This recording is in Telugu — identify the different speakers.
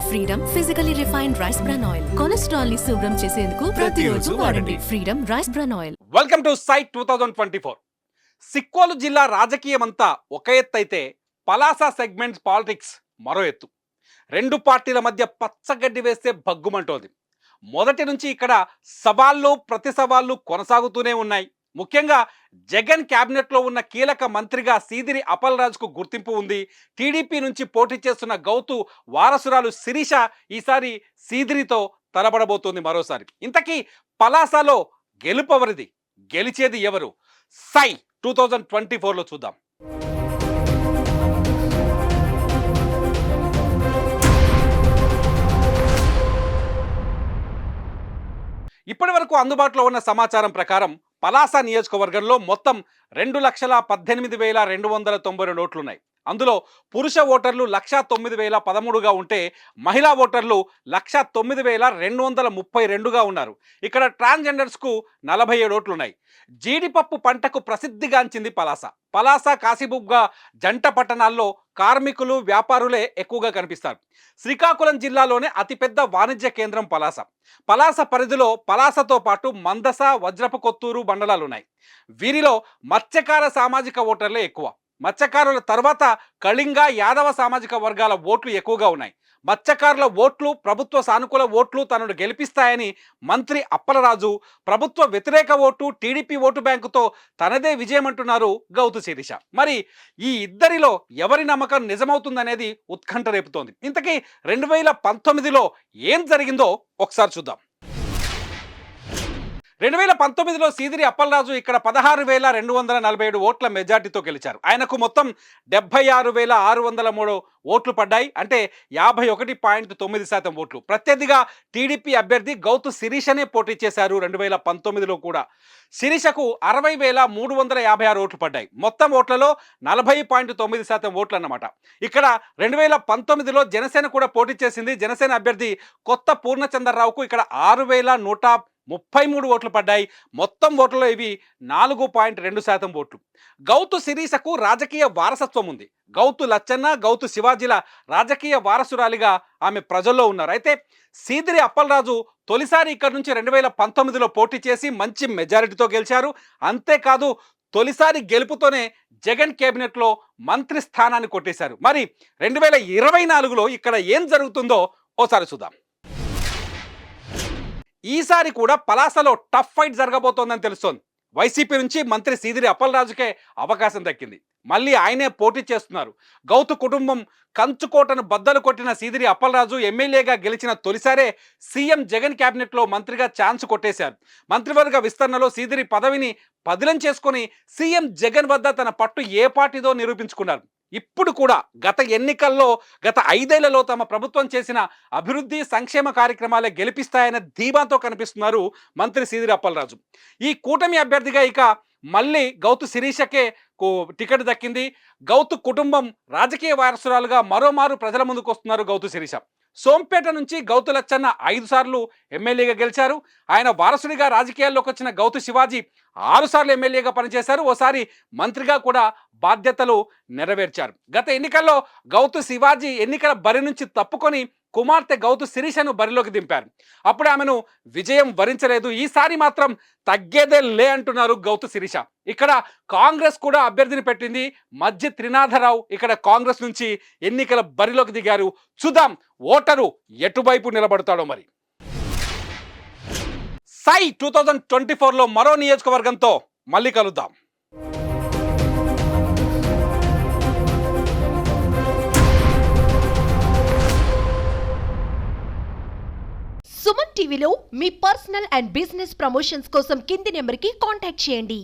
Speaker 1: Freedom physically refined rice bran oil. Cholesterol ని శుభ్రం చేసేందుకు ప్రతిరోజు వాడండి freedom rice bran oil.
Speaker 2: Welcome to site 2024. Sikkolu జిల్లా రాజకీయమంతా ఒక ఎత్తు అయితే పలాస సెగ్మెంట్స్ పాలిటిక్స్ మరో ఎత్తు. రెండు పార్టీల మధ్య పచ్చగడ్డి వేస్తే భగ్గుమంటోంది. మొదటి నుంచి ఇక్కడ సవాళ్ళు ప్రతి సవాళ్ళు కొనసాగుతూనే ఉన్నాయి. ముఖ్యంగా జగన్ క్యాబినెట్లో ఉన్న కీలక మంత్రిగా సీదిరి అప్పలరాజుకు గుర్తింపు ఉంది. టీడీపీ నుంచి పోటీ చేస్తున్న గౌతు వారసురాలు శిరీష ఈసారి సీదిరితో తలబడబోతోంది మరోసారి. ఇంతకీ పలాసలో గెలుపవరిది, గెలిచేది ఎవరు? సై 2024లో చూద్దాం. ఇప్పటి వరకు అందుబాటులో ఉన్న సమాచారం ప్రకారం పలాస నియోజకవర్గంలో మొత్తం 2,18,292 ఓట్లున్నాయి. అందులో పురుష ఓటర్లు 1,09,013గా ఉంటే మహిళా ఓటర్లు 1,09,232గా ఉన్నారు. ఇక్కడ ట్రాన్స్జెండర్స్కు 47 ఓట్లున్నాయి. జీడిపప్పు పంటకు ప్రసిద్ధిగాంచింది పలాస. పలాస కాశీబుగ్గా జంట పట్టణాల్లో కార్మికులు వ్యాపారులే ఎక్కువగా కనిపిస్తారు. శ్రీకాకుళం జిల్లాలోనే అతిపెద్ద వాణిజ్య కేంద్రం పలాస. పలాస పరిధిలో పలాసతో పాటు మందస, వజ్రపు కొత్తూరు మండలాలున్నాయి. వీరిలో మత్స్యకార సామాజిక ఓటర్లే ఎక్కువ. మత్స్యకారుల తర్వాత కళింగ, యాదవ సామాజిక వర్గాల ఓట్లు ఎక్కువగా ఉన్నాయి. మత్స్యకారుల ఓట్లు ప్రభుత్వ సానుకూల ఓట్లు తనను గెలిపిస్తాయని మంత్రి అప్పలరాజు, ప్రభుత్వ వ్యతిరేక ఓటు టీడీపీ ఓటు బ్యాంకుతో తనదే విజయమంటున్నారు గౌతు శిరీష. మరి ఈ ఇద్దరిలో ఎవరి నమ్మకం నిజమవుతుందనేది ఉత్కంఠ రేపుతోంది. ఇంతకీ 2019లో ఏం జరిగిందో ఒకసారి చూద్దాం. 2019లో సీదిరి అప్పలరాజు ఇక్కడ 16,247 ఓట్ల మెజార్టీతో గెలిచారు. ఆయనకు మొత్తం 76,603 ఓట్లు పడ్డాయి. అంటే 51.9% ఓట్లు. ప్రత్యర్థిగా టీడీపీ అభ్యర్థి గౌతు శిరీషనే పోటీ చేశారు 2019లో కూడా. శిరీషకు 60,356 ఓట్లు పడ్డాయి. మొత్తం ఓట్లలో 40.9% ఓట్లు అన్నమాట. ఇక్కడ 2019లో జనసేన కూడా పోటీ చేసింది. జనసేన అభ్యర్థి కొత్త పూర్ణచంద్రరావుకు ఇక్కడ 6,133 ఓట్లు పడ్డాయి. మొత్తం ఓట్లలో ఇవి 4.2% ఓట్లు. గౌతు శిరీషకు రాజకీయ వారసత్వం ఉంది. గౌతు లచ్చన్న, గౌతు శివాజీల రాజకీయ వారసురాలిగా ఆమె ప్రజల్లో ఉన్నారు. అయితే సీదిరి అప్పలరాజు తొలిసారి ఇక్కడ నుంచి 2019లో పోటీ చేసి మంచి మెజారిటీతో గెలిచారు. అంతేకాదు తొలిసారి గెలుపుతోనే జగన్ కేబినెట్లో మంత్రి స్థానాన్ని కొట్టేశారు. మరి 2024లో ఇక్కడ ఏం జరుగుతుందో ఓసారి చూద్దాం. ఈసారి కూడా పలాసలో టఫ్ ఫైట్ జరగబోతోందని తెలుస్తోంది. వైసీపీ నుంచి మంత్రి సీదిరి అప్పలరాజుకే అవకాశం దక్కింది. మళ్ళీ ఆయనే పోటీ చేస్తున్నారు. గౌతు కుటుంబం కంచుకోటను బద్దలు కొట్టిన సీదిరి అప్పలరాజు ఎమ్మెల్యేగా గెలిచిన తొలిసారే సీఎం జగన్ క్యాబినెట్లో మంత్రిగా ఛాన్స్ కొట్టేశారు. మంత్రివర్గ విస్తరణలో సీదిరి పదవిని పదిలం చేసుకొని సీఎం జగన్ వద్ద తన పట్టు ఏ పార్టీదో నిరూపించుకున్నారు. ఇప్పుడు కూడా గత ఎన్నికల్లో గత 5 ఏళ్లలో తమ ప్రభుత్వం చేసిన అభివృద్ధి సంక్షేమ కార్యక్రమాలే గెలిపిస్తాయన్న ధీమాతో కనిపిస్తున్నారు మంత్రి సీదిరి అప్పలరాజు. ఈ కూటమి అభ్యర్థిగా ఇక మళ్ళీ గౌతు శిరీషకే టికెట్ దక్కింది. గౌతు కుటుంబం రాజకీయ వారసురాలుగా మరోమారు ప్రజల ముందుకు వస్తున్నారు గౌతు శిరీష. సోంపేట నుంచి గౌతు లచ్చన్న 5 సార్లు ఎమ్మెల్యేగా గెలిచారు. ఆయన వారసుడిగా రాజకీయాల్లోకి వచ్చిన గౌతు శివాజీ 6 సార్లు ఎమ్మెల్యేగా పనిచేశారు. ఓసారి మంత్రిగా కూడా బాధ్యతలు నెరవేర్చారు. గత ఎన్నికల్లో గౌతు శివాజీ ఎన్నికల బరి నుంచి తప్పుకొని కుమార్తె గౌతు శిరీషను బరిలోకి దింపారు. అప్పుడు ఆమెను విజయం వరించలేదు. ఈసారి మాత్రం తగ్గేదే లే అంటున్నారు గౌతు శిరీష. ఇక్కడ కాంగ్రెస్ కూడా అభ్యర్థిని పెట్టింది. మధ్య త్రినాథరావు ఇక్కడ కాంగ్రెస్ నుంచి ఎన్నికల బరిలోకి దిగారు. చూద్దాం ఓటరు ఎటువైపు నిలబడతాడో. మరి సై 2024లో మరో నియోజకవర్గంతో మళ్ళీ కలుద్దాం.
Speaker 3: సుమన్ టీవీలో మీ పర్సనల్ అండ్ బిజినెస్ ప్రమోషన్స్ కోసం కింది నెంబర్కి కాంటాక్ట్ చేయండి.